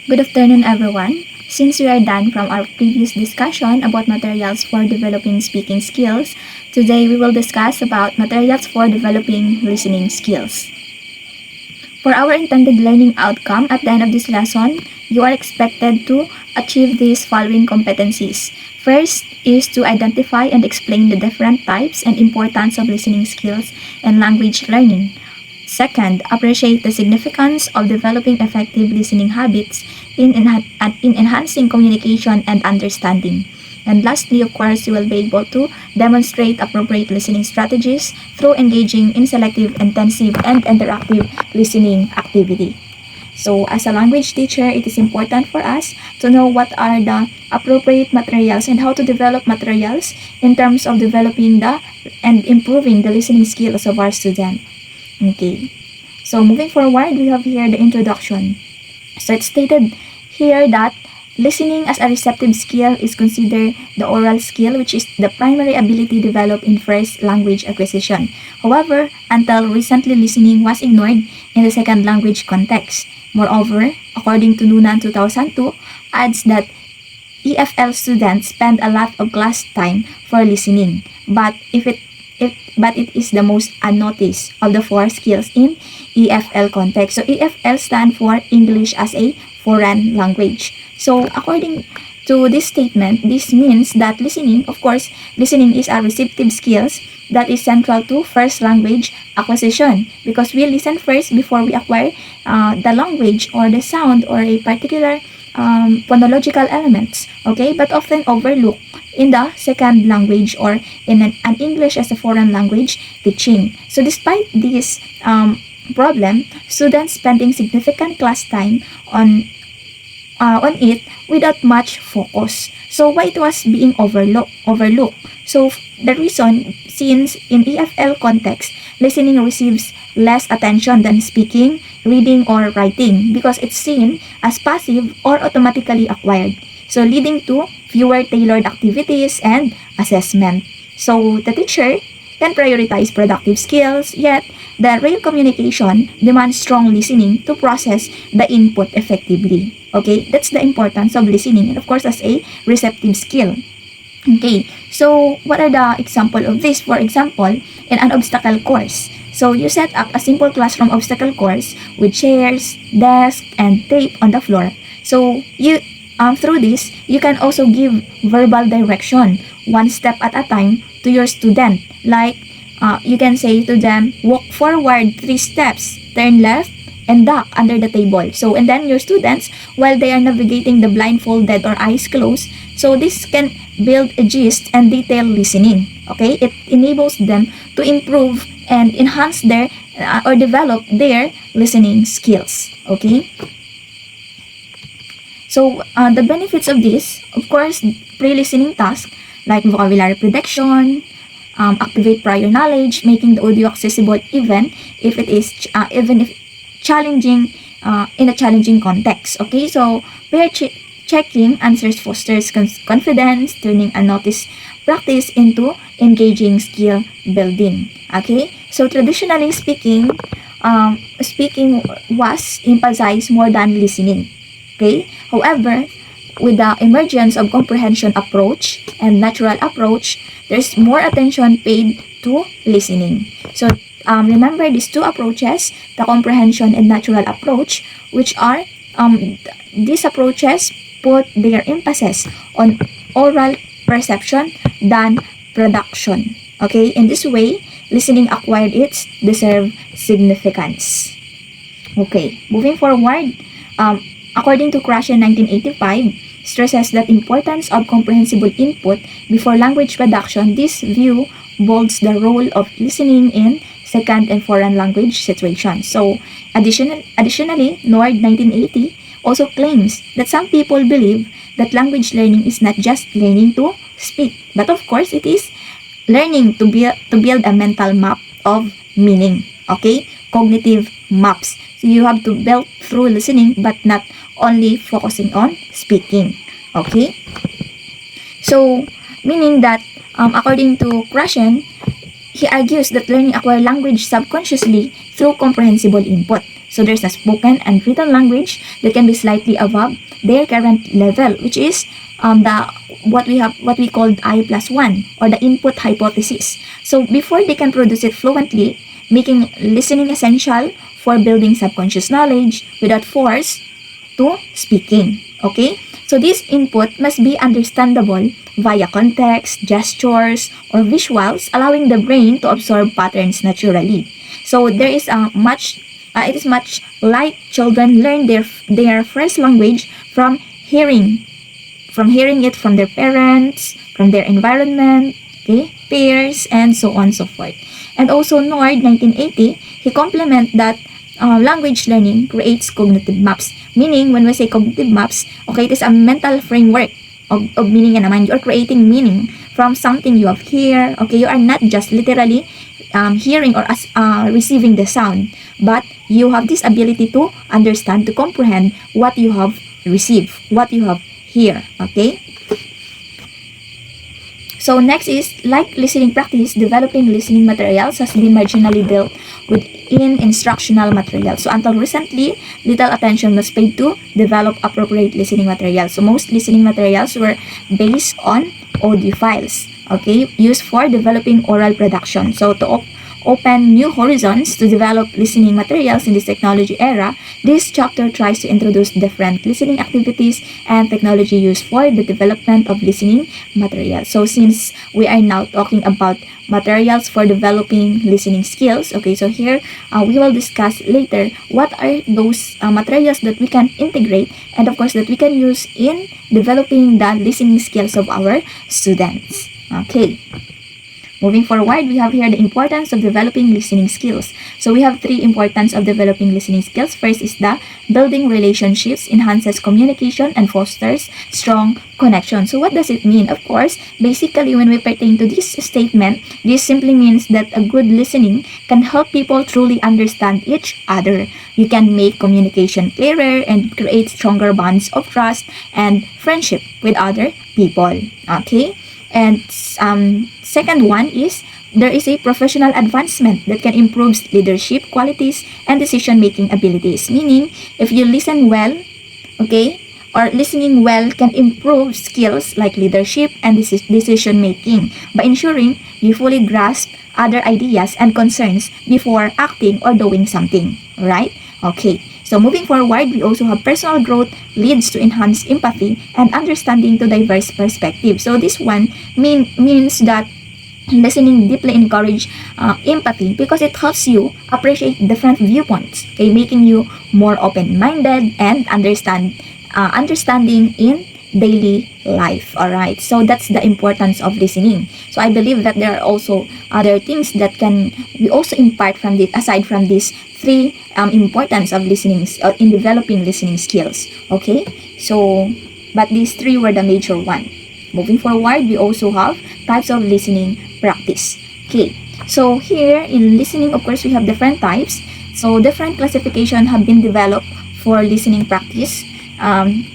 Good afternoon, everyone. Since we are done from our previous discussion about materials for developing speaking skills, today we will discuss about materials for developing listening skills. For our intended learning outcome at the end of this lesson, you are expected to achieve these following competencies. First is to identify and explain the different types and importance of listening skills and language learning. Second, appreciate the significance of developing effective listening habits in enhancing communication and understanding. And lastly, of course, you will be able to demonstrate appropriate listening strategies through engaging in selective, intensive, and interactive listening activity. So, as a language teacher, it is important for us to know what are the appropriate materials and how to develop materials in terms of developing and improving the listening skills of our student. Okay, so moving forward, we have here the introduction. So it's stated here that listening as a receptive skill is considered the oral skill, which is the primary ability developed in first language acquisition. However, until recently, listening was ignored in the second language context. Moreover, according to Noonan 2002, adds that EFL students spend a lot of class time for listening, but it is the most unnoticed of the four skills in EFL context. So EFL stand for English as a foreign language. So according to this statement, this means that listening, of course, listening is a receptive skills that is central to first language acquisition, because we listen first before we acquire the language or the sound or a particular phonological elements, okay, but often overlooked in the second language or in an English as a foreign language teaching. So despite this problem, students spending significant class time on it without much focus. So why it was being overlooked? So the reason, since in EFL context, listening receives less attention than speaking, reading, or writing, because it's seen as passive or automatically acquired, so leading to fewer tailored activities and assessment. So the teacher can prioritize productive skills, yet the real communication demands strong listening to process the input effectively. Okay, that's the importance of listening, and of course as a receptive skill. Okay, so what are the example of this? For example, in an obstacle course. So you set up a simple classroom obstacle course with chairs, desks, and tape on the floor. So you through this, you can also give verbal direction one step at a time to your student. Like you can say to them, walk forward 3 steps, turn left, and duck under the table. So, and then your students, while they are navigating the blindfolded or eyes closed, so this can build a gist and detailed listening. Okay, it enables them to improve and enhance their or develop their listening skills. Okay. So, the benefits of this, of course, pre-listening tasks like vocabulary prediction, activate prior knowledge, making the audio accessible even if it is challenging in a challenging context. Okay, so pair checking answers fosters confidence, turning unnoticed practice into engaging skill building. Okay, so traditionally speaking, speaking was emphasized more than listening. Okay, however, with the emergence of comprehension approach and natural approach, there's more attention paid to listening. So remember these two approaches, the comprehension and natural approach, which are these approaches put their emphasis on oral perception than production. Okay, in this way, listening acquired its deserved significance. Okay, moving forward, according to Krashen 1985, stresses that importance of comprehensible input before language production. This view bolds the role of listening in second and foreign language situations. So, additionally, Nord 1980 also claims that some people believe that language learning is not just learning to speak, but of course it is learning to build a mental map of meaning. Okay, cognitive maps. So you have to build through listening, but not only focusing on speaking. Okay, so meaning that according to Krashen, he argues that learning acquire language subconsciously through comprehensible input. So there's a spoken and written language that can be slightly above their current level, which is the what we called I+1 or the input hypothesis. So before they can produce it fluently, making listening essential for building subconscious knowledge without force to speaking. Okay? So this input must be understandable via context, gestures, or visuals, allowing the brain to absorb patterns naturally. So there is it is much like children learn their first language from hearing it from their parents, from their environment, okay, peers, and so on and so forth. And also Nord, 1980, he complement that language learning creates cognitive maps. Meaning, when we say cognitive maps, okay, it is a mental framework of meaning and naman. You're creating meaning from something you have here. Okay, you are not just literally hearing or receiving the sound, but you have this ability to understand, to comprehend what you have received, what you have here. Okay. So next is, like listening practice, developing listening materials has been marginally dealt within instructional materials. So until recently, little attention was paid to develop appropriate listening materials. So most listening materials were based on audio files, okay, used for developing oral production. So to open new horizons to develop listening materials in this technology era, this chapter tries to introduce different listening activities and technology used for the development of listening materials. So since we are now talking about materials for developing listening skills, okay, so here we will discuss later what are those materials that we can integrate and of course that we can use in developing the listening skills of our students. Okay. Moving forward, we have here the importance of developing listening skills. So we have three importance of developing listening skills. First is the building relationships, enhances communication, and fosters strong connection. So what does it mean? Of course, basically when we pertain to this statement, this simply means that a good listening can help people truly understand each other. You can make communication clearer and create stronger bonds of trust and friendship with other people. Okay? And second one is there is a professional advancement that can improve leadership qualities and decision-making abilities. Meaning, if you listen well, okay, or listening well can improve skills like leadership and decision-making by ensuring you fully grasp other ideas and concerns before acting or doing something, right? Okay. So moving forward, we also have personal growth leads to enhanced empathy and understanding to diverse perspectives. So this one means that listening deeply encourage empathy because it helps you appreciate different viewpoints, okay, making you more open-minded and understanding in daily life. All right, so that's the importance of listening. So I believe that there are also other things that can we also impart from this aside from these three importance of listening in developing listening skills. Okay, so but these three were the major one. Moving forward, we also have types of listening practice. Okay, so here in listening, of course, we have different types. So different classification have been developed for listening practice.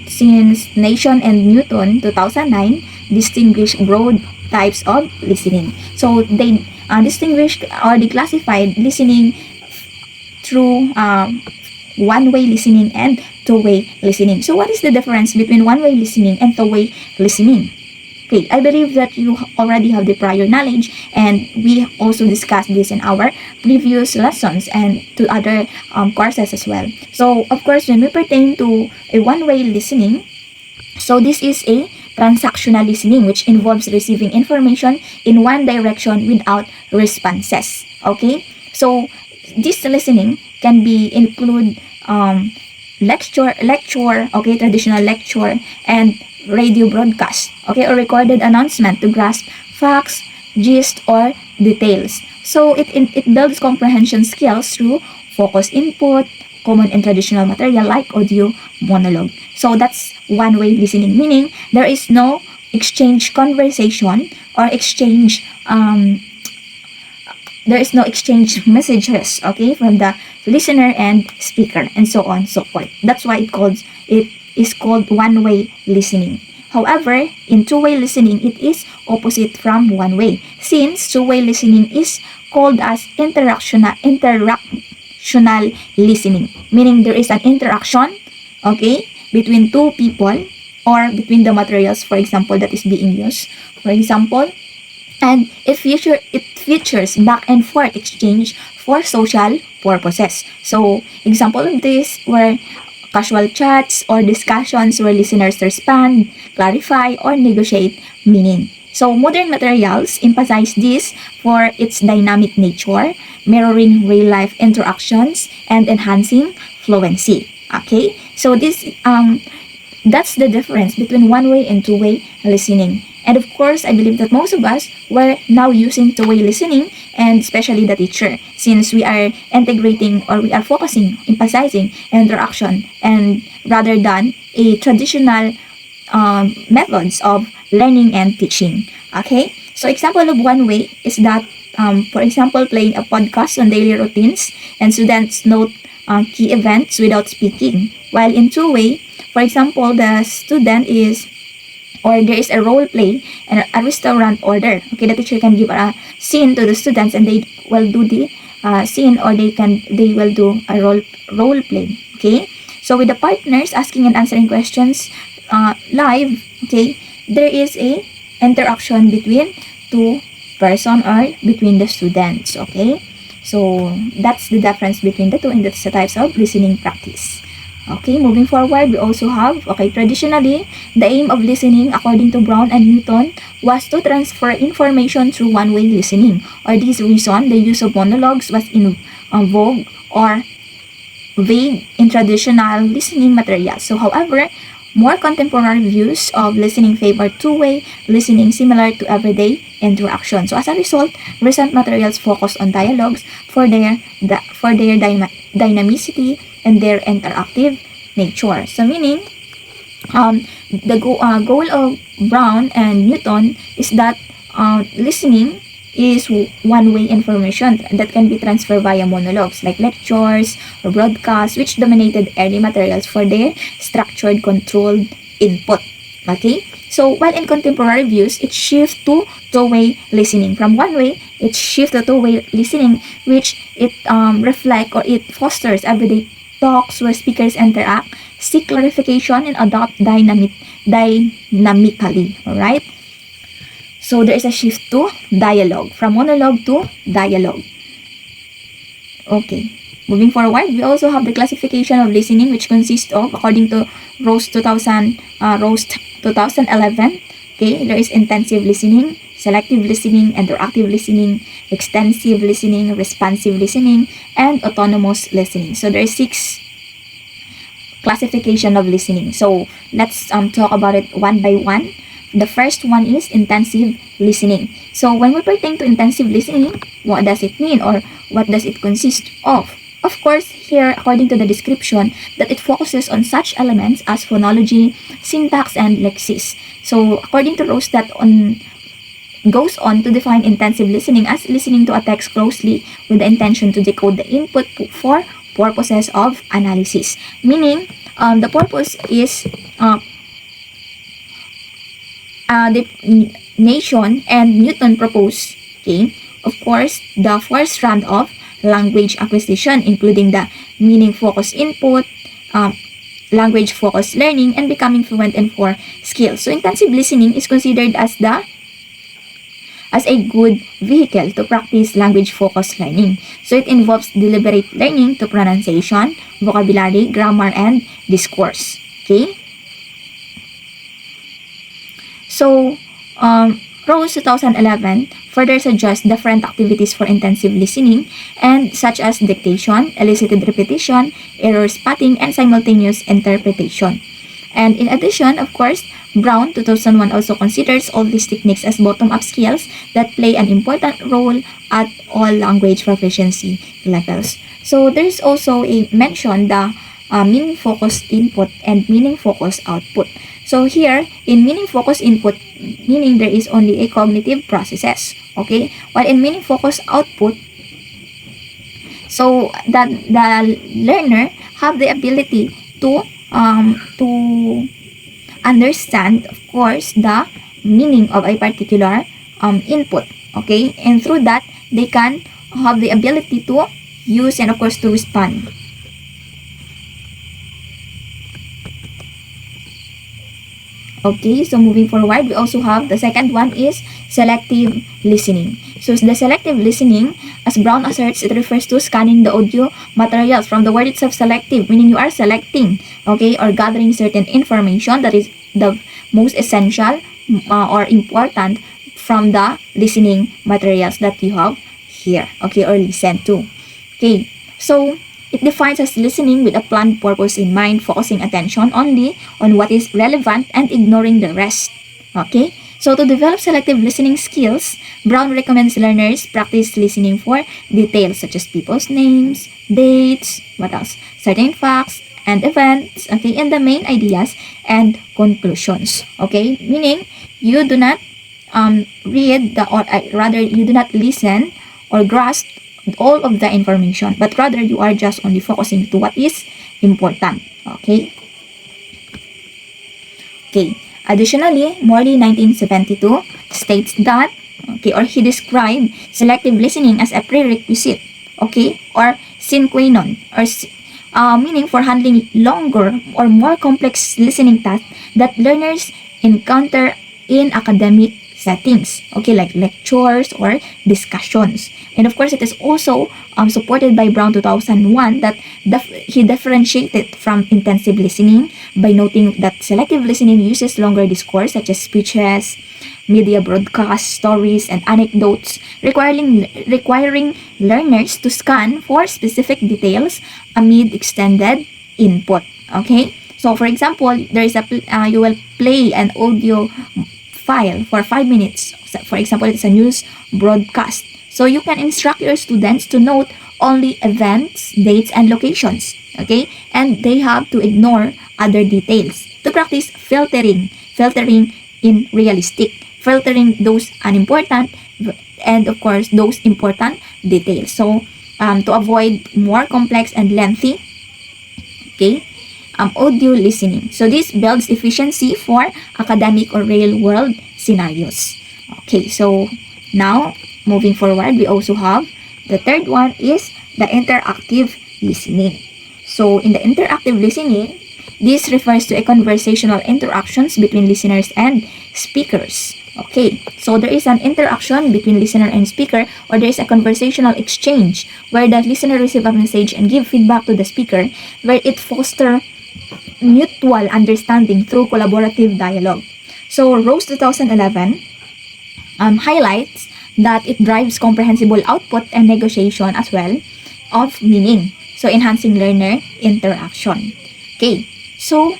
Since Nation and Newton 2009 distinguished broad types of listening. So they distinguished or they classified listening through one-way listening and two-way listening. So what is the difference between one-way listening and two-way listening? Okay, I believe that you already have the prior knowledge and we also discussed this in our previous lessons and to other courses as well. So, of course, when we pertain to a one-way listening, so this is a transactional listening which involves receiving information in one direction without responses. Okay, so this listening can be include lecture, okay, traditional lecture and radio broadcast, okay, or recorded announcement to grasp facts, gist, or details. So it builds comprehension skills through focused input, common and traditional material like audio monologue. So that's one-way listening, meaning there is no exchange conversation or exchange there is no exchange messages, okay, from the listener and speaker and so on so forth. That's why it is called one-way listening. However, in two-way listening, it is opposite from one-way, since two-way listening is called as interactional listening, meaning there is an interaction, okay, between two people or between the materials, for example, that is being used. For example, and it features back and forth exchange for social purposes. So, example of this were casual chats or discussions where listeners respond, clarify, or negotiate meaning. So, modern materials emphasize this for its dynamic nature, mirroring real-life interactions, and enhancing fluency. Okay? So, that's the difference between one-way and two-way listening. And of course, I believe that most of us were now using two-way listening, and especially the teacher, since we are integrating or we are focusing, emphasizing interaction and rather than a traditional methods of learning and teaching. Okay? So example of one way is that, for example, playing a podcast on daily routines and students note key events without speaking. While in two way, for example, the student is or there is a role play and a restaurant order. Okay, the teacher can give a scene to the students and they will do the scene, or they will do a role play. Okay, so with the partners asking and answering questions live, okay, there is a interaction between two person or between the students. Okay, so that's the difference between the two, and that's the types of listening practice. Okay, moving forward, we also have, okay, traditionally, the aim of listening, according to Brown and Newton, was to transfer information through one-way listening. Or this reason, the use of monologues was in vogue or vague in traditional listening materials. So, however, more contemporary views of listening favor two-way listening similar to everyday interaction. So, as a result, recent materials focus on dialogues for their dynamicity and their interactive nature. So, meaning, the goal of Brown and Newton is that listening is one-way information that can be transferred via monologues like lectures or broadcasts, which dominated early materials for their structured, controlled input. Okay? So, while in contemporary views, it shifts to two-way listening. From one-way, it shifts to two-way listening, which it reflects or it fosters everyday talks where speakers interact, seek clarification, and adopt dynamically. Alright? So, there is a shift to dialogue, from monologue to dialogue. Okay. Moving forward, we also have the classification of listening, which consists of, according to Roast 2011, okay, there is intensive listening, selective listening, interactive listening, extensive listening, responsive listening, and autonomous listening. So, there are 6 classification of listening. So, let's talk about it one by one. The first one is intensive listening. So, when we pertain to intensive listening, what does it mean or what does it consist of? Of course, here, according to the description, that it focuses on such elements as phonology, syntax, and lexis. So, according to Rose, that goes on to define intensive listening as listening to a text closely with the intention to decode the input for purposes of analysis. Meaning, the purpose is the Nation and Newton proposed, okay, of course, the first strand of language acquisition, including the meaning-focused input, language-focused learning, and becoming fluent in 4 skills. So, intensive listening is considered as a good vehicle to practice language-focused learning. So, it involves deliberate learning to pronunciation, vocabulary, grammar, and discourse. Okay? So, Rose 2011 further suggests different activities for intensive listening, and such as dictation, elicited repetition, error spotting, and simultaneous interpretation. And in addition, of course, Brown 2001 also considers all these techniques as bottom-up skills that play an important role at all language proficiency levels. So there's also a mention the meaning-focused input and meaning-focused output. So here, in meaning-focused input, meaning there is only a cognitive processes, okay? While in meaning-focused output, so that the learner have the ability to understand, of course, the meaning of a particular input. Okay, and through that, they can have the ability to use and of course to respond. Okay, so moving forward, we also have the second one is selective listening. So the selective listening, as Brown asserts, it refers to scanning the audio materials from the word itself, selective, meaning you are selecting, okay, or gathering certain information that is the most essential or important from the listening materials that you have here, okay, or listen to. Okay, so it defines as listening with a planned purpose in mind, focusing attention only on what is relevant and ignoring the rest. Okay? So to develop selective listening skills, Brown recommends learners practice listening for details such as people's names, dates, what else? Certain facts and events, okay, and the main ideas and conclusions. Okay? Meaning, you do not read the, or rather, you do not listen or grasp all of the information, but rather you are just only focusing to what is important. Okay? Okay. Additionally, Morley 1972 states that, okay, or he described selective listening as a prerequisite, okay, or sine qua non, or meaning for handling longer or more complex listening tasks that learners encounter in academic settings, okay, like lectures or discussions. And of course, it is also supported by Brown 2001 that he differentiated from intensive listening by noting that selective listening uses longer discourse such as speeches, media broadcasts, stories, and anecdotes, requiring learners to scan for specific details amid extended input. Okay, so for example, there is you will play an audio file for 5 minutes. For example, it's a news broadcast. So you can instruct your students to note only events, dates, and locations. Okay? And they have to ignore other details to practice filtering in realistic, filtering those unimportant and of course those important details. So to avoid more complex and lengthy, okay, audio listening. So this builds efficiency for academic or real-world scenarios. Okay, so now moving forward, we also have the third one is the interactive listening. So in the interactive listening, this refers to a conversational interactions between listeners and speakers. Okay, so there is an interaction between listener and speaker, or there is a conversational exchange where the listener receive a message and give feedback to the speaker, where it fosters mutual understanding through collaborative dialogue. So Rose 2011 highlights that it drives comprehensible output and negotiation as well of meaning. So enhancing learner interaction. Okay, so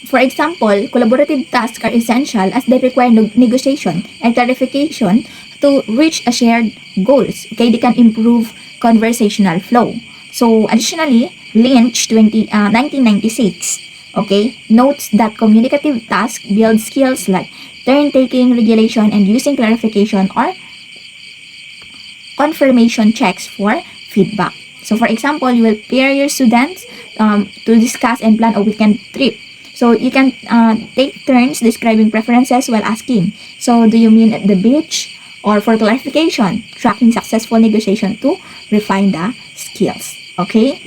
for example, collaborative tasks are essential as they require negotiation and clarification to reach a shared goals. Okay, they can improve conversational flow. So additionally, Lynch 1996, okay, notes that communicative tasks build skills like turn-taking, regulation, and using clarification or confirmation checks for feedback. So for example, you will pair your students to discuss and plan a weekend trip. So you can take turns describing preferences while asking, so do you mean at the beach? Or for clarification, tracking successful negotiation to refine the skills. Okay?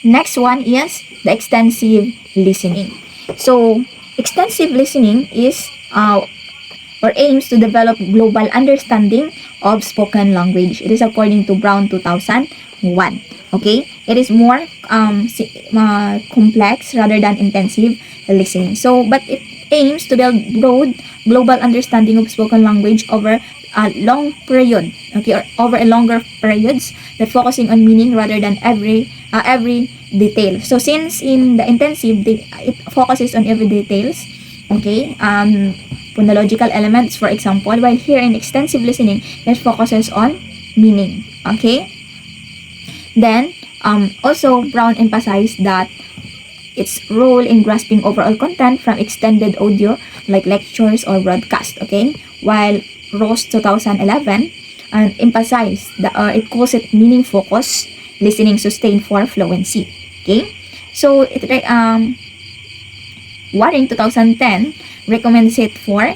Next one is the extensive listening. So, extensive listening is or aims to develop global understanding of spoken language. It is according to Brown 2001. Okay? It is more complex rather than intensive listening. So, but it aims to build broad global understanding of spoken language over a long period, okay, or over a longer periods, that focusing on meaning rather than every detail. So since in the intensive, it focuses on every details, okay, phonological elements, for example, while here in extensive listening, it focuses on meaning, okay. Then also Brown emphasized that its role in grasping overall content from extended audio like lectures or broadcast, okay, while Ross 2011 emphasized that it calls it meaning focus listening sustained for fluency. Okay? So, Waring 2010 recommends it for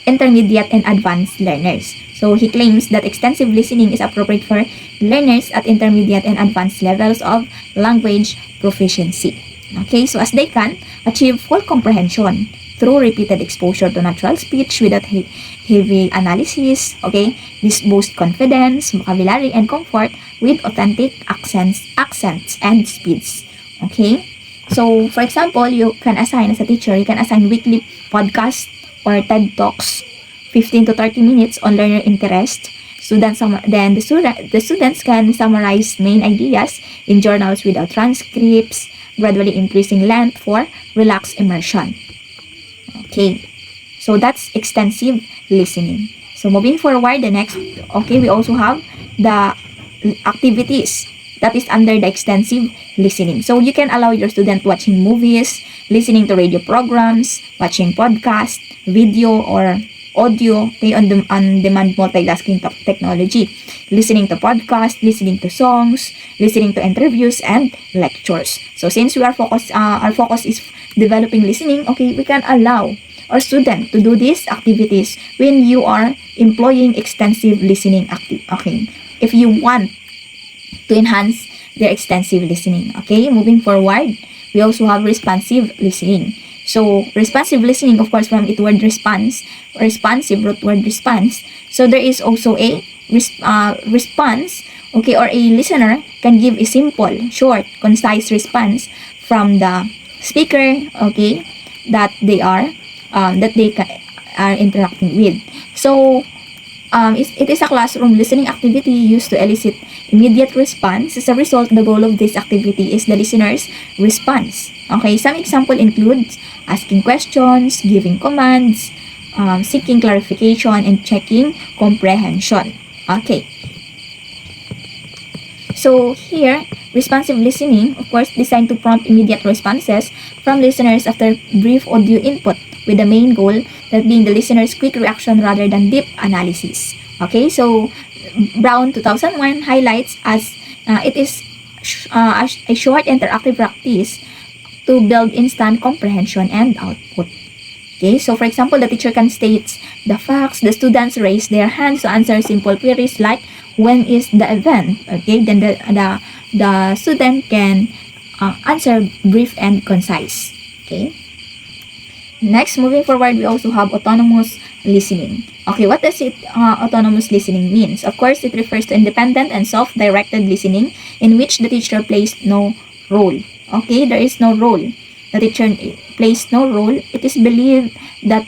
intermediate and advanced learners. So, he claims that extensive listening is appropriate for learners at intermediate and advanced levels of language proficiency. Okay, so as they can achieve full comprehension through repeated exposure to natural speech without heavy analysis. Okay, this boosts confidence, vocabulary, and comfort with authentic accents and speeds. Okay, so for example, you can assign as a teacher, you can assign weekly podcast or TED Talks, 15 to 30 minutes on learner interest. The students can summarize main ideas in journals without transcripts, gradually increasing length for relaxed immersion. Okay, so that's extensive listening. So moving forward, we also have the activities that is under the extensive listening. So you can allow your student watching movies, listening to radio programs, watching podcast, video or audio, okay, on-demand multitasking technology, listening to podcasts, listening to songs, listening to interviews and lectures. So since our focus is developing listening, okay, we can allow our student to do these activities when you are employing extensive listening okay, if you want to enhance their extensive listening. Okay, moving forward, we also have responsive listening. So, responsive listening, of course, from its word responsive root word response. So, there is also a response, okay, or a listener can give a simple, short, concise response from the speaker, okay, that they are interacting with. So, it is a classroom listening activity used to elicit immediate response. As a result, the goal of this activity is the listener's response. Okay, some example includes asking questions, giving commands, seeking clarification, and checking comprehension. Okay. So here, responsive listening, of course, designed to prompt immediate responses from listeners after brief audio input, with the main goal that being the listener's quick reaction rather than deep analysis. Okay, so Brown 2001 highlights as it is a short interactive practice to build instant comprehension and output. Okay, so for example, the teacher can state the facts, the students raise their hands to answer simple queries like when is the event. Okay, then the student can answer brief and concise. Okay. Next, moving forward, we also have autonomous listening. Okay, what does autonomous listening means? Of course, it refers to independent and self-directed listening in which the teacher plays no role. Okay, there is no role. The teacher plays no role. It is believed that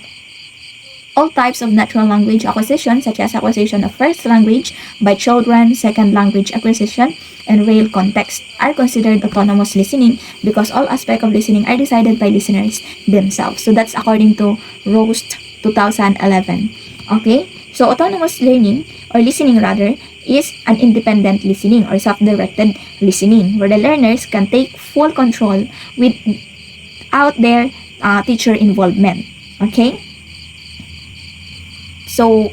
all types of natural language acquisition, such as acquisition of first language by children, second language acquisition, and real context, are considered autonomous listening because all aspects of listening are decided by listeners themselves. So that's according to Roast 2011. Okay, so autonomous learning, or listening rather, is an independent listening or self-directed listening where the learners can take full control without their teacher involvement. Okay. So,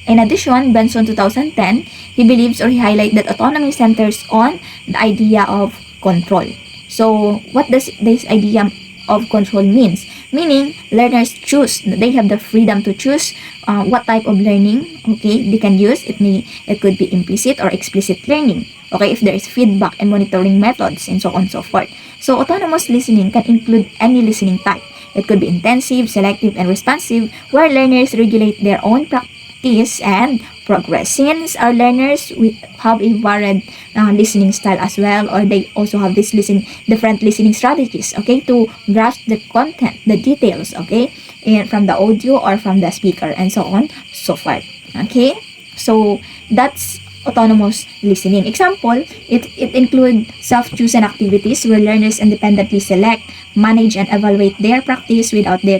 in addition, Benson 2010, he believes or he highlights that autonomy centers on the idea of control. So, what does this idea of control means? Meaning, learners choose, they have the freedom to choose what type of learning, okay, they can use. It could be implicit or explicit learning, okay, if there is feedback and monitoring methods, and so on and so forth. So, autonomous listening can include any listening type. It could be intensive, selective, and responsive, where learners regulate their own practice and progress. Since our learners have a varied listening style as well, or they also have different listening strategies, okay, to grasp the content, the details, okay, and from the audio or from the speaker, and so on, so forth. Okay, so that's autonomous listening. Example, it includes self-chosen activities where learners independently select, manage, and evaluate their practice without their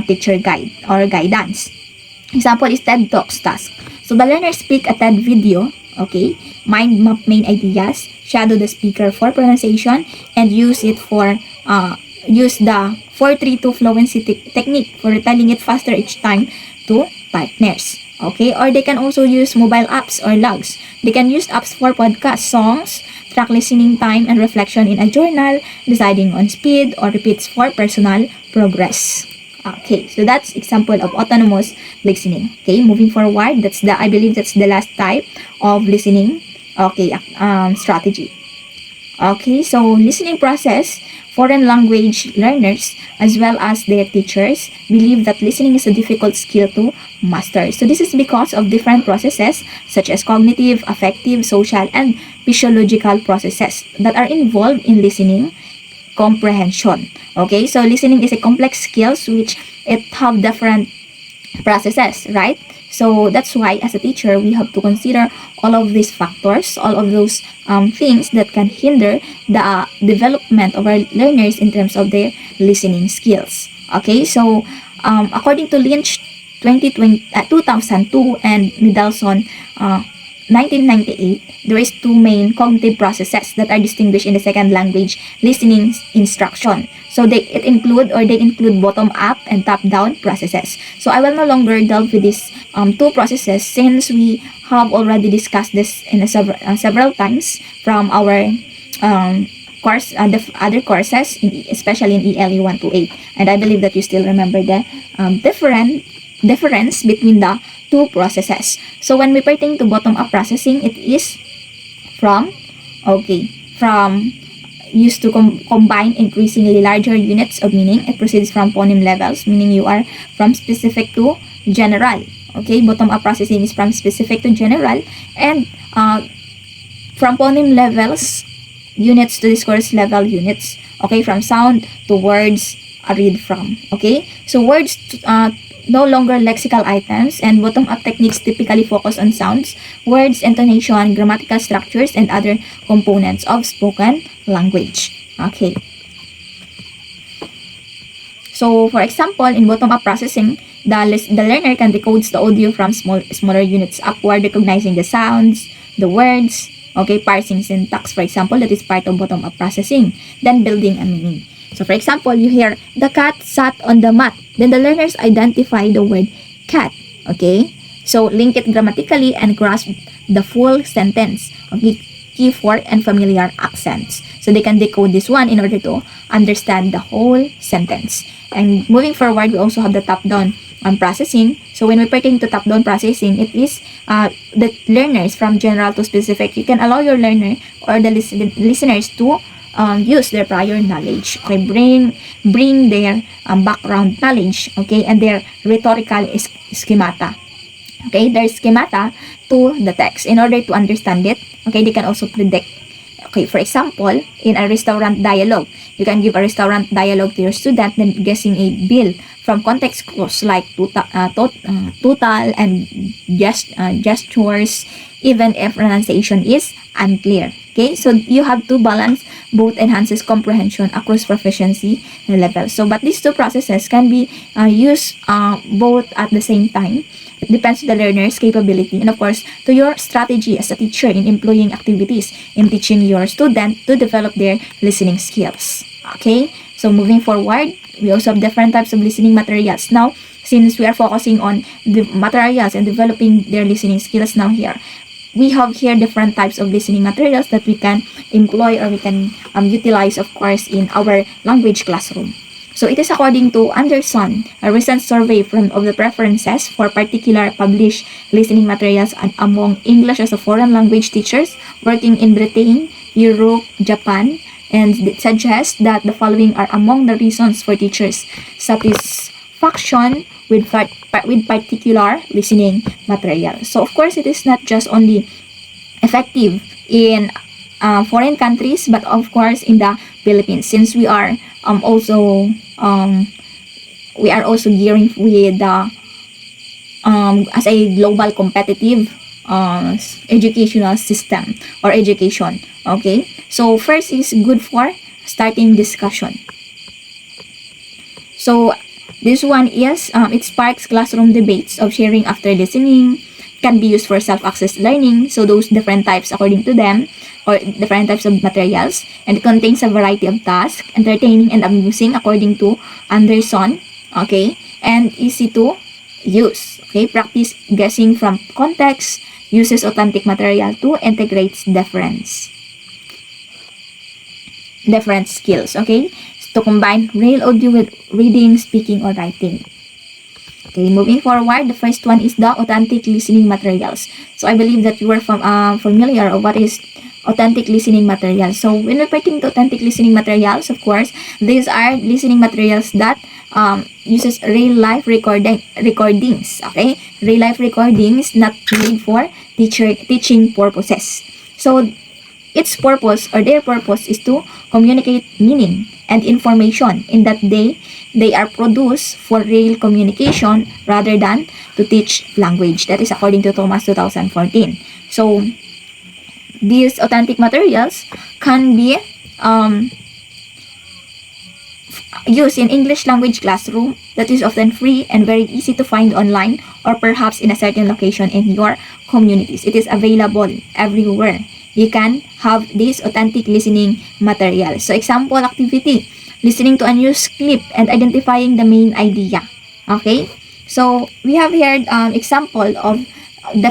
teacher guide or guidance. Example is TED Talks task. So the learners speak a TED video, okay, mind map main ideas, shadow the speaker for pronunciation, and use the 4-3-2 fluency technique for retelling it faster each time to partners. Okay, or they can also use mobile apps or logs. They can use apps for podcast, songs, track listening time and reflection in a journal, deciding on speed or repeats for personal progress. Okay, so that's example of autonomous listening. Okay, moving forward, I believe that's the last type of listening. Okay, strategy. Okay, so listening process, foreign language learners as well as their teachers believe that listening is a difficult skill to master. So this is because of different processes such as cognitive, affective, social, and physiological processes that are involved in listening comprehension. Okay, so listening is a complex skills which it have different processes, right? So that's why as a teacher, we have to consider all of these factors, all of those things that can hinder the development of our learners in terms of their listening skills. Okay, so according to Lynch 2002 and Middleton 1998, there is two main cognitive processes that are distinguished in the second language listening instruction. So they include bottom up and top down processes. So I will no longer delve with these two processes since we have already discussed this in several times from our course, the other courses, especially in ELE 128. And I believe that you still remember the difference between the two processes. So when we pertain to bottom-up processing, it is from used to combine increasingly larger units of meaning. It proceeds from phoneme levels, meaning you are from specific to general. Okay, bottom-up processing is from specific to general, and from phoneme levels units to discourse level units. Okay, from sound to words, read from. Okay, so words no longer lexical items, and bottom-up techniques typically focus on sounds, words, intonation, grammatical structures, and other components of spoken language. Okay. So, for example, in bottom-up processing, the learner can decode the audio from smaller units upward, recognizing the sounds, the words, okay, parsing syntax, for example, that is part of bottom-up processing, then building a meaning. So, for example, you hear, the cat sat on the mat. Then the learners identify the word cat. Okay? So, link it grammatically and grasp the full sentence. Okay? Key for and familiar accents. So, they can decode this one in order to understand the whole sentence. And moving forward, we also have the top-down processing. So, when we pertain to top-down processing, it is the learners from general to specific. You can allow your learner or the listeners to use their prior knowledge, okay, bring their background knowledge, okay, and their rhetorical schemata, okay, their schemata to the text in order to understand it. Okay, they can also predict. Okay, for example, in a restaurant dialogue, you can give a restaurant dialogue to your student, then guessing a bill from context clues like total and gestures, even if pronunciation is unclear. Okay, so you have to balance both enhances comprehension across proficiency levels. So, but these two processes can be used both at the same time. It depends on the learner's capability and, of course, to your strategy as a teacher in employing activities in teaching your student to develop their listening skills. Okay, so moving forward, we also have different types of listening materials. Now, since we are focusing on the materials and developing their listening skills now here, we have here different types of listening materials that we can employ or we can utilize, of course, in our language classroom. So it is according to Anderson, a recent survey of the preferences for particular published listening materials among English as a foreign language teachers working in Britain, Europe, Japan, and it suggests that the following are among the reasons for teachers' satisfaction with particular listening material. So of course, it is not just only effective in foreign countries, but of course in the Philippines, since we are also gearing with the as a global competitive educational system or education. Okay, so first is good for starting discussion. So this one is it sparks classroom debates of sharing after listening, can be used for self-access learning, so those different types according to them, or different types of materials, and it contains a variety of tasks, entertaining and amusing according to Anderson, okay, and easy to use. Okay, practice guessing from context, uses authentic material to integrates different skills. Okay, to combine real audio with reading, speaking, or writing. Okay, moving forward, the first one is the authentic listening materials. So I believe that you are familiar of what is authentic listening materials. So when we're pertaining to authentic listening materials, of course, these are listening materials that uses real life recordings. Okay, real life recordings not made for teaching purposes. So its purpose or their purpose is to communicate meaning and information in that they are produced for real communication rather than to teach language. That is according to Thomas 2014. So these authentic materials can be used in English language classroom that is often free and very easy to find online or perhaps in a certain location in your communities. It is available everywhere. You can have this authentic listening material. So example activity, listening to a news clip and identifying the main idea. Okay? So we have here example of the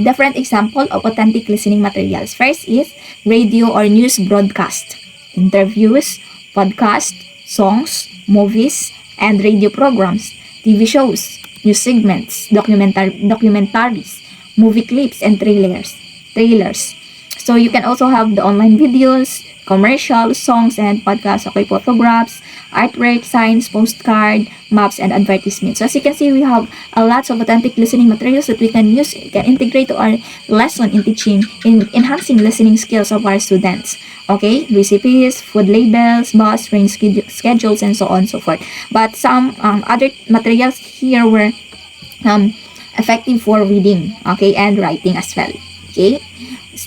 different example of authentic listening materials. First is radio or news broadcast, interviews, podcast, songs, movies, and radio programs, TV shows, news segments, documentaries, movie clips, and trailers. So you can also have the online videos, commercials, songs, and podcasts, okay, photographs, artwork, signs, postcard, maps, and advertisements. So as you can see, we have a lot of authentic listening materials that we can use, can integrate to our lesson in teaching, in enhancing listening skills of our students. Okay, recipes, food labels, bus, train schedules, and so on and so forth. But some other materials here were effective for reading, okay, and writing as well. Okay.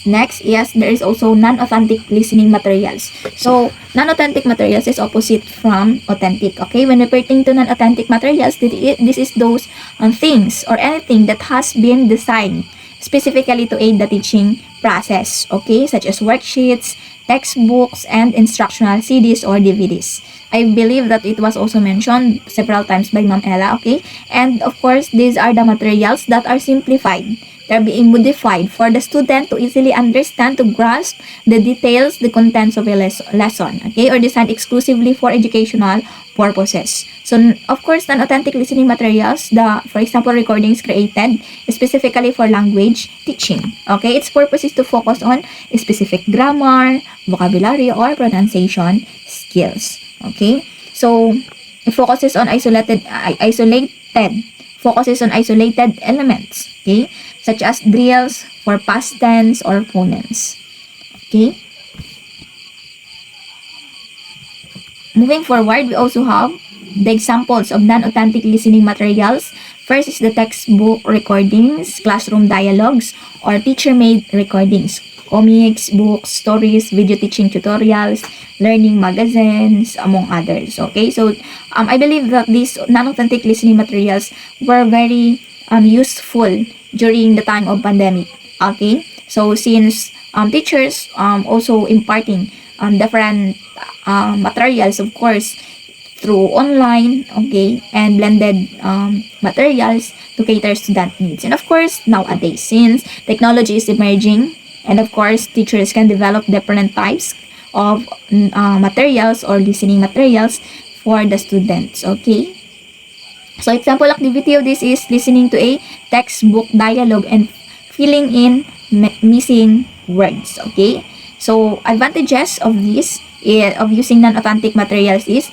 Next, yes, there is also non-authentic listening materials. So, non-authentic materials is opposite from authentic. Okay, when we pertain to non-authentic materials, this is those things or anything that has been designed specifically to aid the teaching process. Okay, such as worksheets, textbooks, and instructional CDs or DVDs. I believe that it was also mentioned several times by Ma'am Ella. Okay, and of course, these are the materials that are simplified. They're being modified for the student to easily understand, to grasp the details, the contents of a lesson, okay, or designed exclusively for educational purposes. So, of course, non-authentic listening materials, for example, recordings created specifically for language teaching, okay, its purpose is to focus on specific grammar, vocabulary, or pronunciation skills, okay. So, it focuses on isolated elements, okay, such as drills for past tense or phoneme. Okay. Moving forward, we also have the examples of non-authentic listening materials. First is the textbook recordings, classroom dialogues, or teacher-made recordings, comics, books, stories, video teaching tutorials, learning magazines, among others. Okay, so I believe that these non-authentic listening materials were very useful during the time of pandemic. Okay, so since teachers also imparting different materials, of course, through online, okay, and blended materials to cater student needs. And of course, nowadays, since technology is emerging, and of course, teachers can develop different types of materials or listening materials for the students, okay. So, example activity of this is listening to a textbook dialogue and filling in missing words, okay. So, advantages of this, of using non-authentic materials is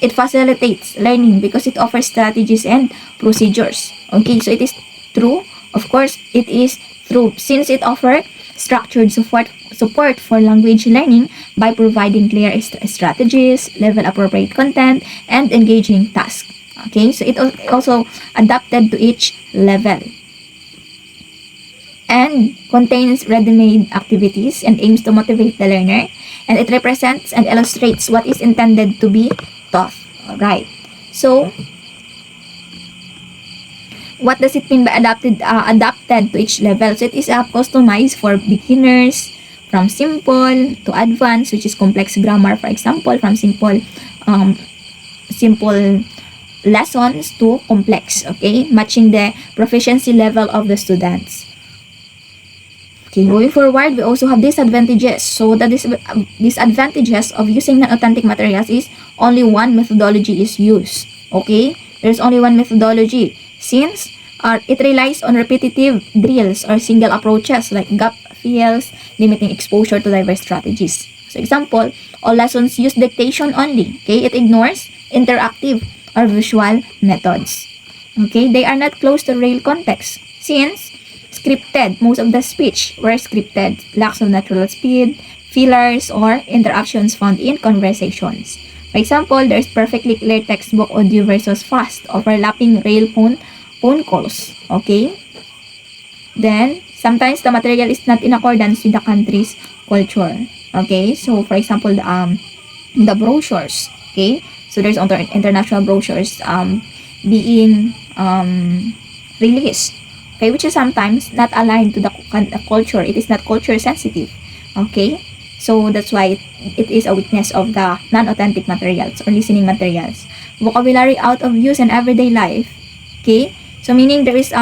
it facilitates learning because it offers strategies and procedures, okay. So, it is true, of course, it is true since it offers structured support for language learning by providing clear strategies, level appropriate content, and engaging tasks. Okay, so it also adapted to each level and contains ready-made activities and aims to motivate the learner, and it represents and illustrates what is intended to be taught. Alright, so what does it mean by adapted to each level? So it is customized for beginners, from simple to advanced, which is complex grammar, for example, from simple lessons to complex, okay, matching the proficiency level of the students. Okay, moving forward, we also have disadvantages. So the disadvantages of using non-authentic materials is only one methodology is used. Okay, there's only one methodology since it relies on repetitive drills or single approaches like gap fills, limiting exposure to diverse strategies. So example, all lessons use dictation only. Okay, it ignores interactive or visual methods. Okay, they are not close to real context since scripted, most of the speech were scripted, lacks of natural speed, fillers, or interruptions found in conversations. For example, there's perfectly clear textbook audio versus fast, overlapping rail phone calls. Okay? Then, sometimes the material is not in accordance with the country's culture. Okay? So, for example, the brochures. Okay? So, there's international brochures being released. Okay, which is sometimes not aligned to the culture. It is not culture sensitive. Okay, so that's why it is a weakness of the non-authentic materials or listening materials. Vocabulary out of use in everyday life. Okay, so meaning there is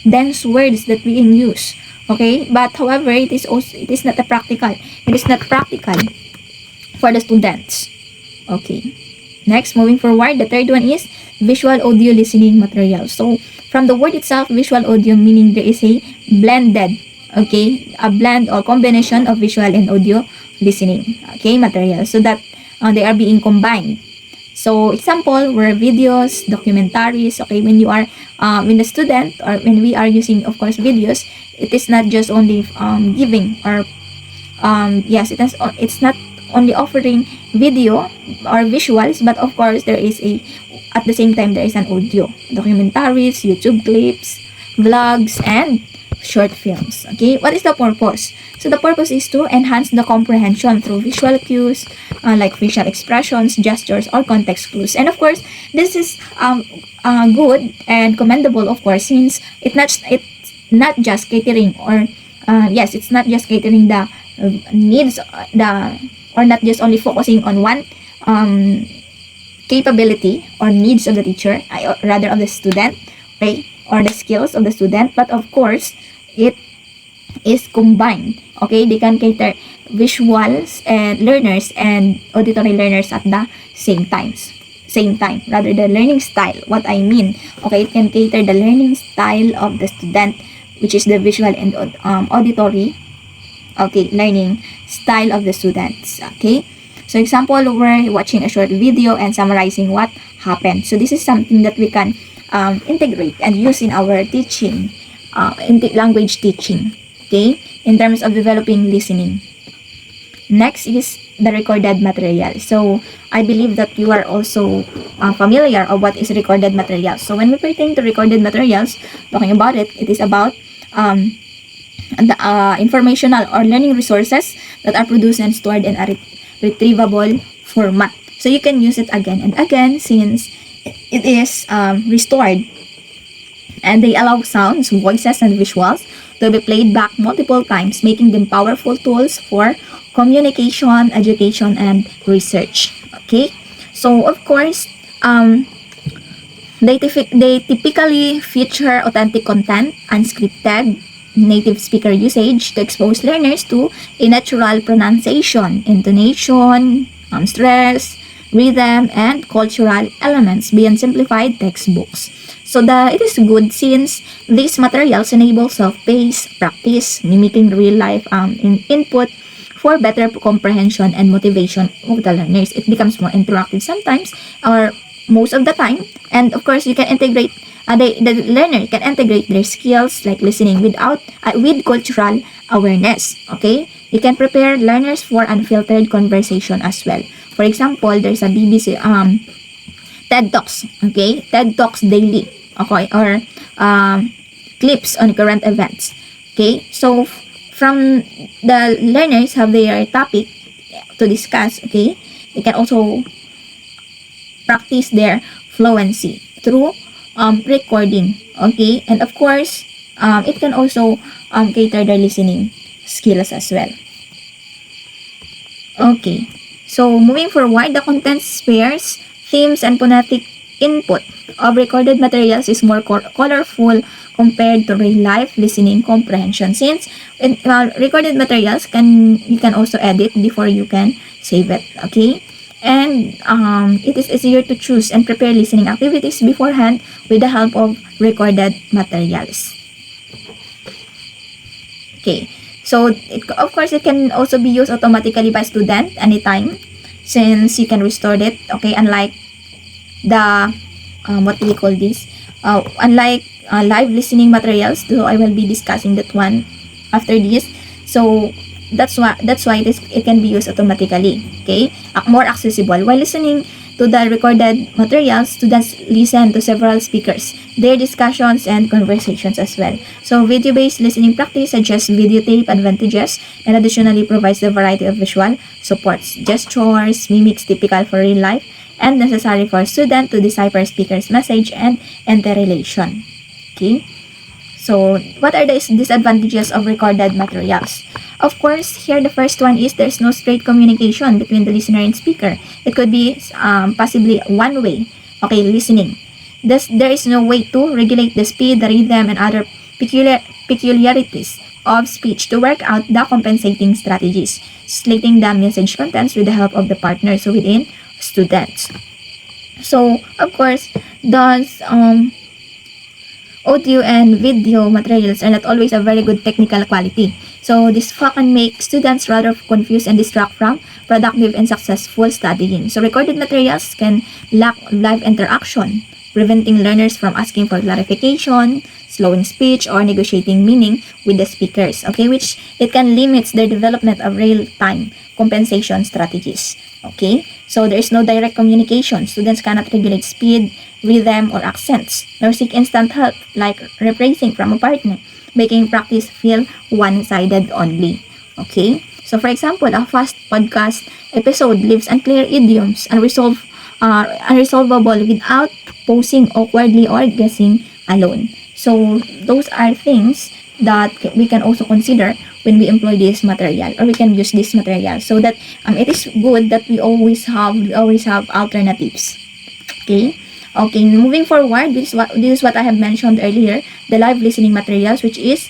dense words that we use. Okay, but however, it is not a practical. It is not practical for the students. Okay. Next, moving forward, the third one is visual audio listening material. So, from the word itself, visual audio, meaning there is a blended, okay, a blend or combination of visual and audio listening, okay, material. So that they are being combined. So, example, were videos, documentaries, okay, when you are, when the student, or when we are using, of course, videos, it is not just only giving, or, yes, it's not only offering video or visuals, but of course there is at the same time there is an audio, documentaries, YouTube clips, vlogs, and short films. Okay, what is the purpose? So the purpose is to enhance the comprehension through visual cues, like facial expressions, gestures, or context clues. And of course, this is good and commendable, of course, since it's not just catering, or yes, it's not just catering the needs, or not just only focusing on one capability or needs of the teacher, or rather of the student, okay, or the skills of the student, but of course it is combined. Okay, they can cater visuals and learners and auditory learners at the same time, rather the learning style. What I mean, okay, it can cater the learning style of the student, which is the visual and auditory, okay, learning style of the students. Okay, so example, we're watching a short video and summarizing what happened. So this is something that we can integrate and use in our teaching, in the language teaching, okay, in terms of developing listening. Next is the recorded material. So I believe that you are also familiar of what is recorded material. So when we pertain to recorded materials, talking about it, it is about the informational or learning resources that are produced and stored in a retrievable format. So you can use it again and again since it is restored, and they allow sounds, voices, and visuals to be played back multiple times, making them powerful tools for communication, education, and research. Okay, so of course, they typically feature authentic content, unscripted, native speaker usage to expose learners to a natural pronunciation, intonation, stress, rhythm, and cultural elements beyond simplified textbooks. So it is good since these materials enable self-paced practice, mimicking real-life input for better comprehension and motivation of the learners. It becomes more interactive sometimes, or most of the time, and of course you can integrate the learner can integrate their skills like listening with cultural awareness. Okay, you can prepare learners for unfiltered conversation as well. For example, there's a BBC TED Talks, okay, TED Talks daily, okay, or clips on current events. Okay, so from the learners have their topic to discuss. Okay, they can also practice their fluency through recording. Okay, and of course it can also cater their listening skills as well. Okay, so moving forward, the content pairs themes and phonetic input of recorded materials is more colorful compared to real life listening comprehension, since in recorded materials you can also edit before you can save it. Okay, and it is easier to choose and prepare listening activities beforehand with the help of recorded materials. Okay, so of course it can also be used automatically by student anytime, since you can restore it. Okay, unlike the what do we call this? Unlike live listening materials, so I will be discussing that one after this. So that's why it can be used automatically. Okay, more accessible. While listening to the recorded materials, students listen to several speakers, their discussions and conversations as well. So video-based listening practice suggests videotape advantages and additionally provides a variety of visual supports, gestures, mimics typical for real life, and necessary for student to decipher speaker's message and interrelation. Okay, so what are the disadvantages of recorded materials? Of course, here the first one is there's no straight communication between the listener and speaker. It could be possibly one way. Okay, listening. There is no way to regulate the speed, the rhythm, and other peculiarities of speech to work out the compensating strategies, slating the message contents with the help of the partner, so within students. So, of course, those audio and video materials are not always of very good technical quality. So, this can make students rather confused and distract from productive and successful studying. So, recorded materials can lack live interaction, preventing learners from asking for clarification, slowing speech, or negotiating meaning with the speakers. Okay, which it can limit their development of real-time compensation strategies. Okay, so there is no direct communication. Students cannot regulate speed, rhythm, or accents, nor seek instant help like rephrasing from a partner, making practice feel one-sided only. Okay, so for example, a fast podcast episode leaves unclear idioms, unresolvable without posing awkwardly or guessing alone. So those are things that we can also consider when we employ this material, or we can use this material, so that it is good that we always have alternatives. Okay. Okay, moving forward, this is what I have mentioned earlier, the live listening materials, which is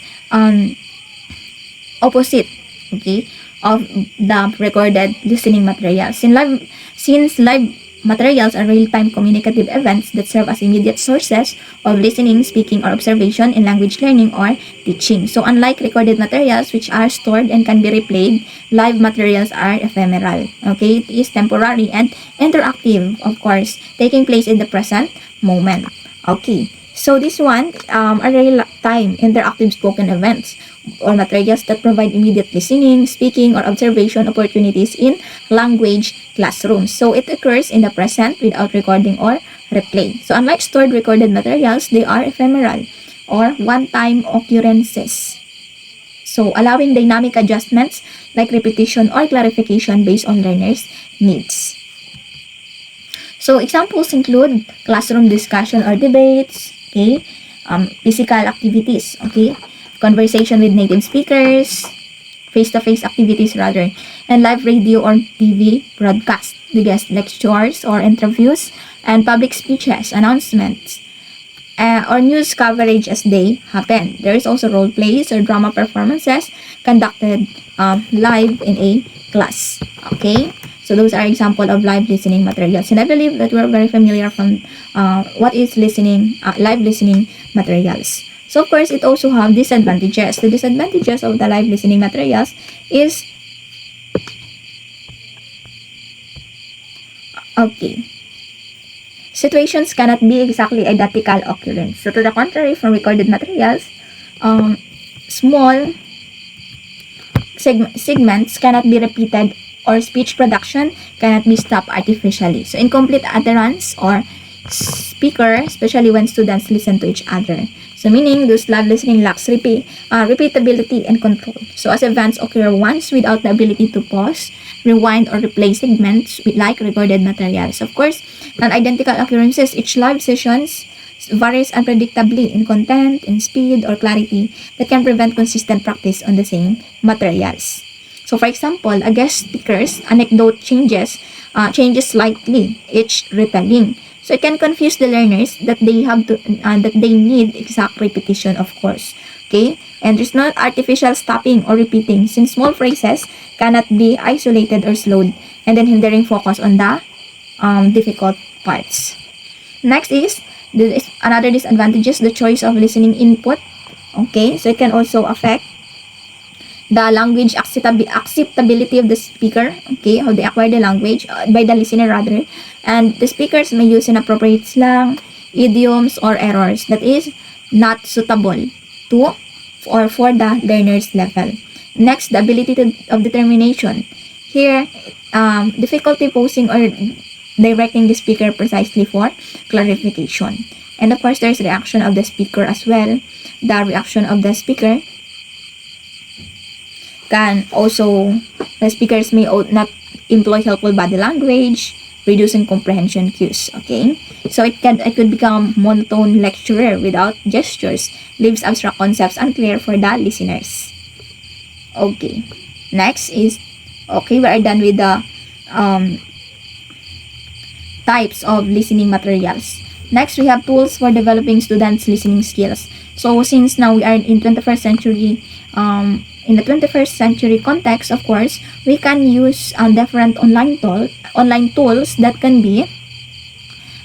opposite, okay, of the recorded listening materials. Since live materials are real-time communicative events that serve as immediate sources of listening, speaking, or observation in language learning or teaching. So unlike recorded materials, which are stored and can be replayed, live materials are ephemeral. Okay, it is temporary and interactive, of course, taking place in the present moment. Okay, so this one are real-time interactive spoken events or materials that provide immediate listening, speaking, or observation opportunities in language classrooms. So it occurs in the present without recording or replay. So unlike stored recorded materials, they are ephemeral or one-time occurrences. So allowing dynamic adjustments like repetition or clarification based on learners' needs. So examples include classroom discussion or debates, okay, physical activities, okay, conversation with native speakers, face-to-face activities rather, and live radio or TV broadcast, the guest lectures or interviews, and public speeches, announcements, or news coverage as they happen. There is also role plays or drama performances conducted live in a class. Okay, so those are example of live listening materials, and I believe that we're very familiar from what is live listening materials. So of course, it also have disadvantages. The disadvantages of the live listening materials is, okay, situations cannot be exactly identical occurrence. So to the contrary, from recorded materials, small segments cannot be repeated, or speech production cannot be stopped artificially. So incomplete utterance or speaker, especially when students listen to each other. So meaning those live listening lacks repeatability and control. So as events occur once without the ability to pause, rewind, or replay segments with like recorded materials. Of course, non-identical occurrences, each live sessions varies unpredictably in content, in speed, or clarity that can prevent consistent practice on the same materials. So for example, a guest speaker's anecdote changes slightly each retelling. So it can confuse the learners that they have to that they need exact repetition, of course. Okay, and there's no artificial stopping or repeating, since small phrases cannot be isolated or slowed, and then hindering focus on the difficult parts. Next is another disadvantage is the choice of listening input. Okay, so it can also affect the language acceptability of the speaker. Okay, how they acquire the language by the listener rather, and the speakers may use inappropriate slang, idioms, or errors that is not suitable to or for the learner's level. Next, the ability of determination. Here, difficulty posing or directing the speaker precisely for clarification. And of course, there's reaction of the speaker as well. The reaction of the speaker can also, the speakers may not employ helpful body language, reducing comprehension cues. Okay, so it could become monotone lecturer without gestures, leaves abstract concepts unclear for the listeners. Okay, next is, okay, we are done with the types of listening materials. Next, we have tools for developing students' listening skills. So since now we are in 21st century, in the 21st century context, of course, we can use different online tools that can be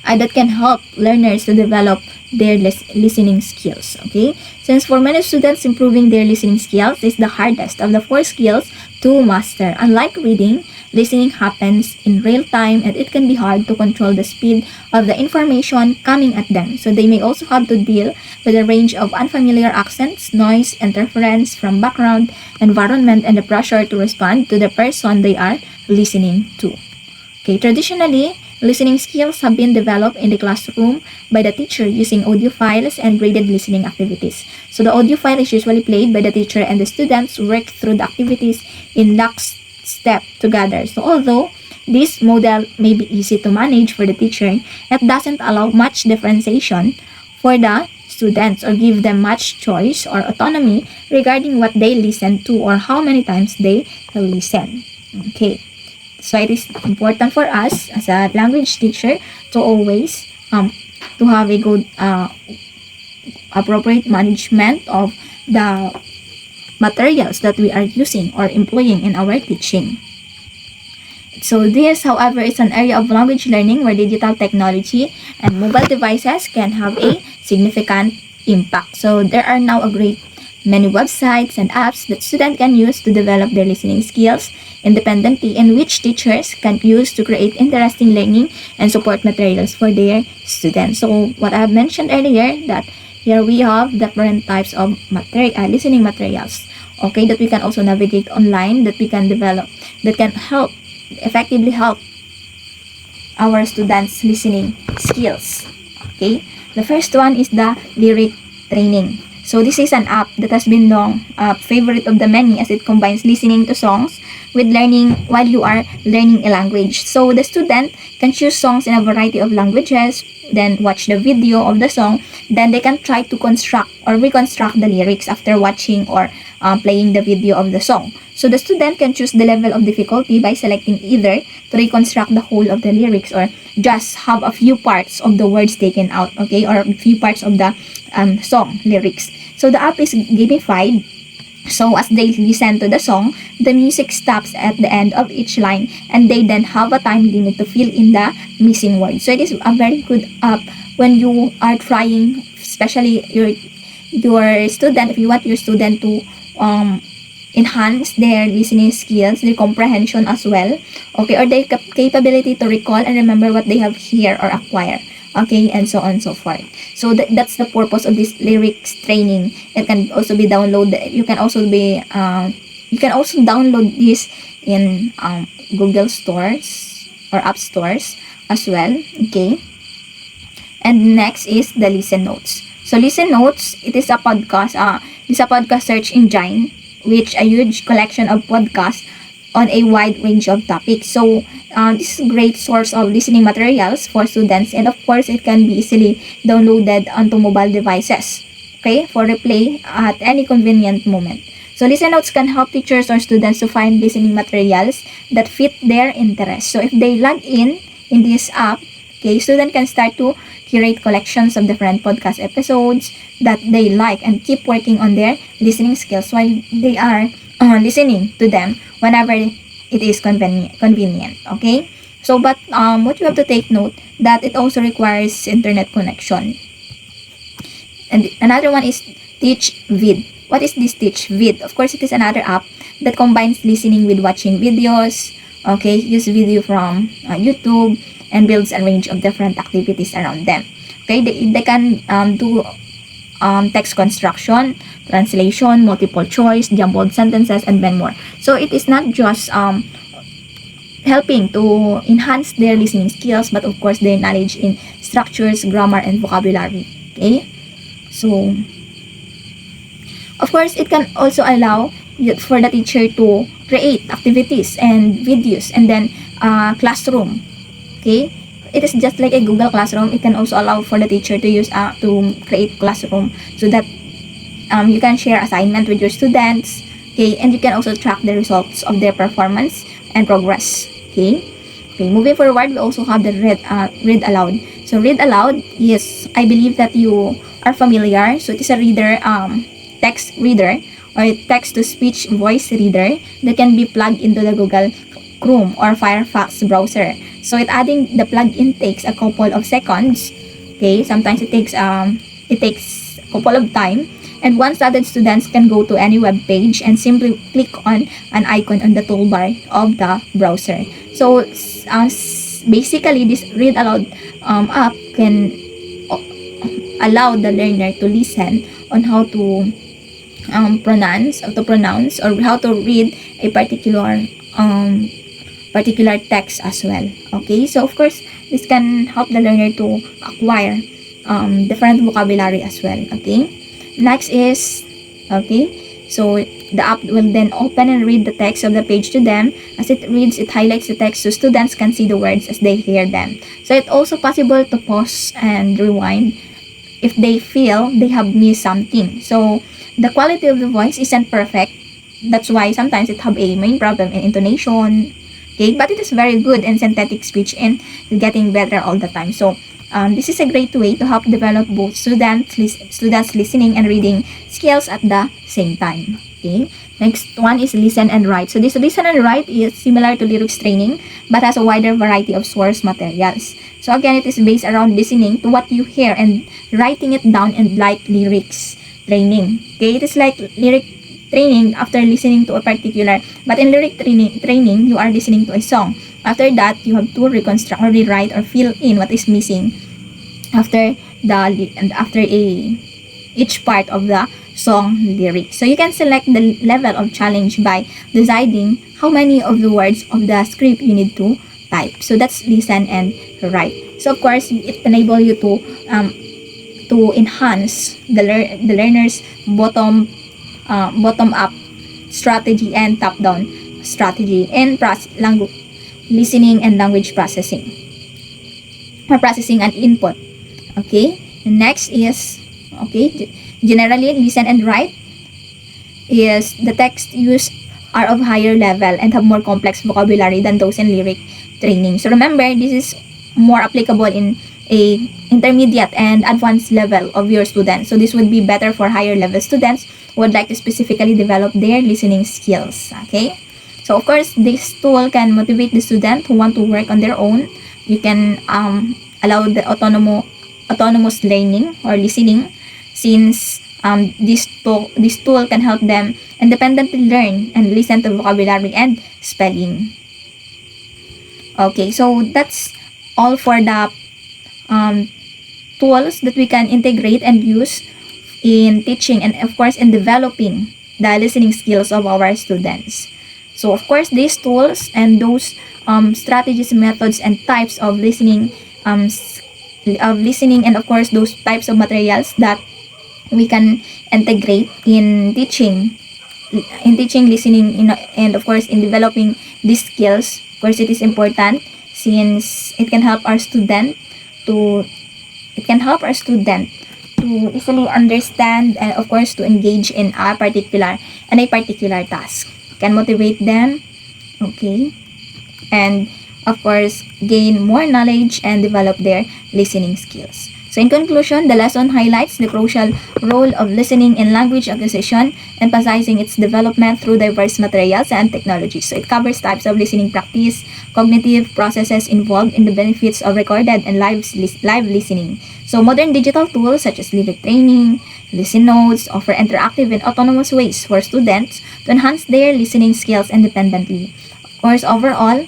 that can help learners to develop their listening skills. Okay, since for many students, improving their listening skills is the hardest of the four skills to master. Unlike reading, listening happens in real time, and it can be hard to control the speed of the information coming at them. So they may also have to deal with a range of unfamiliar accents, noise, interference from background environment, and the pressure to respond to the person they are listening to. Okay, traditionally, listening skills have been developed in the classroom by the teacher using audio files and graded listening activities. So the audio file is usually played by the teacher, and the students work through the activities in lockstep together. So although this model may be easy to manage for the teacher, it doesn't allow much differentiation for the students or give them much choice or autonomy regarding what they listen to or how many times they listen. Okay. So it is important for us as a language teacher to always to have a good appropriate management of the materials that we are using or employing in our teaching. So this, however, is an area of language learning where digital technology and mobile devices can have a significant impact. So there are now a great many websites and apps that students can use to develop their listening skills independently, and which teachers can use to create interesting learning and support materials for their students. So what I have mentioned earlier, that here we have different types of listening materials, okay, that we can also navigate online, that we can develop, that can effectively help our students' listening skills. Okay, the first one is the lyric training. So this is an app that has been long favorite of the many, as it combines listening to songs with learning while you are learning a language. So the student can choose songs in a variety of languages, then watch the video of the song, then they can try to construct or reconstruct the lyrics after watching or playing the video of the song. So the student can choose the level of difficulty by selecting either to reconstruct the whole of the lyrics or just have a few parts of the words taken out, okay, or a few parts of the song lyrics. So the app is gamified. So as they listen to the song, the music stops at the end of each line, and they then have a time limit to fill in the missing words. So it is a very good app when you are trying, especially your student, if you want your student to enhance their listening skills, their comprehension as well, okay, or their capability to recall and remember what they have heard or acquire, okay, and so on and so forth. So that's the purpose of this lyrics training. It can also be downloaded. You can also download this in Google stores or app stores as well, okay. And next is the Listen Notes. So Listen Notes, it is a podcast. It's a podcast search engine, which a huge collection of podcasts on a wide range of topics. So this is a great source of listening materials for students, and of course it can be easily downloaded onto mobile devices, okay, for replay at any convenient moment. So Listen Notes can help teachers or students to find listening materials that fit their interests. So if they log in this app, Okay, student can start to curate collections of different podcast episodes that they like and keep working on their listening skills while they are listening to them whenever it is convenient. Okay, so but what you have to take note that it also requires internet connection. And another one is TeachVid. What is this TeachVid? Of course, it is another app that combines listening with watching videos. Okay, use video from YouTube and builds a range of different activities around them. Okay, they can do text construction, translation, multiple choice, jumbled sentences, and many more. So it is not just helping to enhance their listening skills, but of course their knowledge in structures, grammar, and vocabulary. Okay, so of course it can also allow for the teacher to create activities and videos and then classroom. Okay, it is just like a Google Classroom. It can also allow for the teacher to use to create classroom so that you can share assignment with your students. Okay, and you can also track the results of their performance and progress. Okay, moving forward, we also have the read aloud. So read aloud, yes, I believe that you are familiar. So it is a reader, text reader or text to speech voice reader that can be plugged into the Google Chrome or Firefox browser. So adding the plugin takes a couple of seconds. Okay, sometimes it takes a couple of time. And once added, students can go to any web page and simply click on an icon on the toolbar of the browser. So basically, this read aloud app can allow the learner to listen on how to pronounce or how to read a particular text as well. Okay, so of course this can help the learner to acquire different vocabulary as well. Okay, next is so the app will then open and read the text of the page to them. As it reads, it highlights the text so students can see the words as they hear them. So it's also possible to pause and rewind if they feel they have missed something. So the quality of the voice isn't perfect. That's why sometimes it have a main problem in intonation. Okay, but it is very good in synthetic speech and getting better all the time. So this is a great way to help develop both students listening and reading skills at the same time. Okay, next one is listen and write. So this listen and write is similar to lyrics training but has a wider variety of source materials. So again, it is based around listening to what you hear and writing it down, and like lyrics training. Okay, it is like lyric training after listening to a particular, but in lyric training you are listening to a song. After that, you have to reconstruct or rewrite or fill in what is missing after each part of the song lyric. So you can select the level of challenge by deciding how many of the words of the script you need to type. So that's listen and write. So of course it enable you to enhance the learner's bottom up strategy and top down strategy in listening and language processing or processing and input. Okay, next is generally listen and write is the text used are of higher level and have more complex vocabulary than those in lyric training. So remember, this is more applicable in a intermediate and advanced level of your students. So this would be better for higher level students who would like to specifically develop their listening skills. Okay, so of course this tool can motivate the student who want to work on their own. You can allow the autonomous learning or listening, since this tool can help them independently learn and listen to vocabulary and spelling. Okay, so that's all for the tools that we can integrate and use in teaching and of course in developing the listening skills of our students. So of course these tools and those strategies, methods, and types of listening and of course those types of materials that we can integrate in teaching listening and of course in developing these skills. Of course it is important since it can help our student to easily understand and of course to engage in a particular task. Can motivate them. Okay, and of course, gain more knowledge and develop their listening skills. So in conclusion, the lesson highlights the crucial role of listening in language acquisition, emphasizing its development through diverse materials and technologies. So it covers types of listening practice, cognitive processes involved in the benefits of recorded and live listening. So modern digital tools such as lyric training, listen notes offer interactive and autonomous ways for students to enhance their listening skills independently. Of course, overall,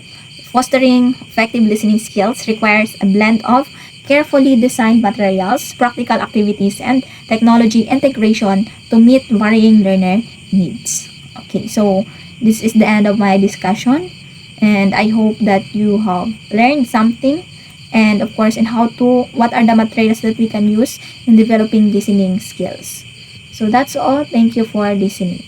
fostering effective listening skills requires a blend of carefully designed materials, practical activities, and technology integration to meet varying learner needs. Okay, so this is the end of my discussion, and I hope that you have learned something, and of course, in what are the materials that we can use in developing listening skills. So that's all. Thank you for listening.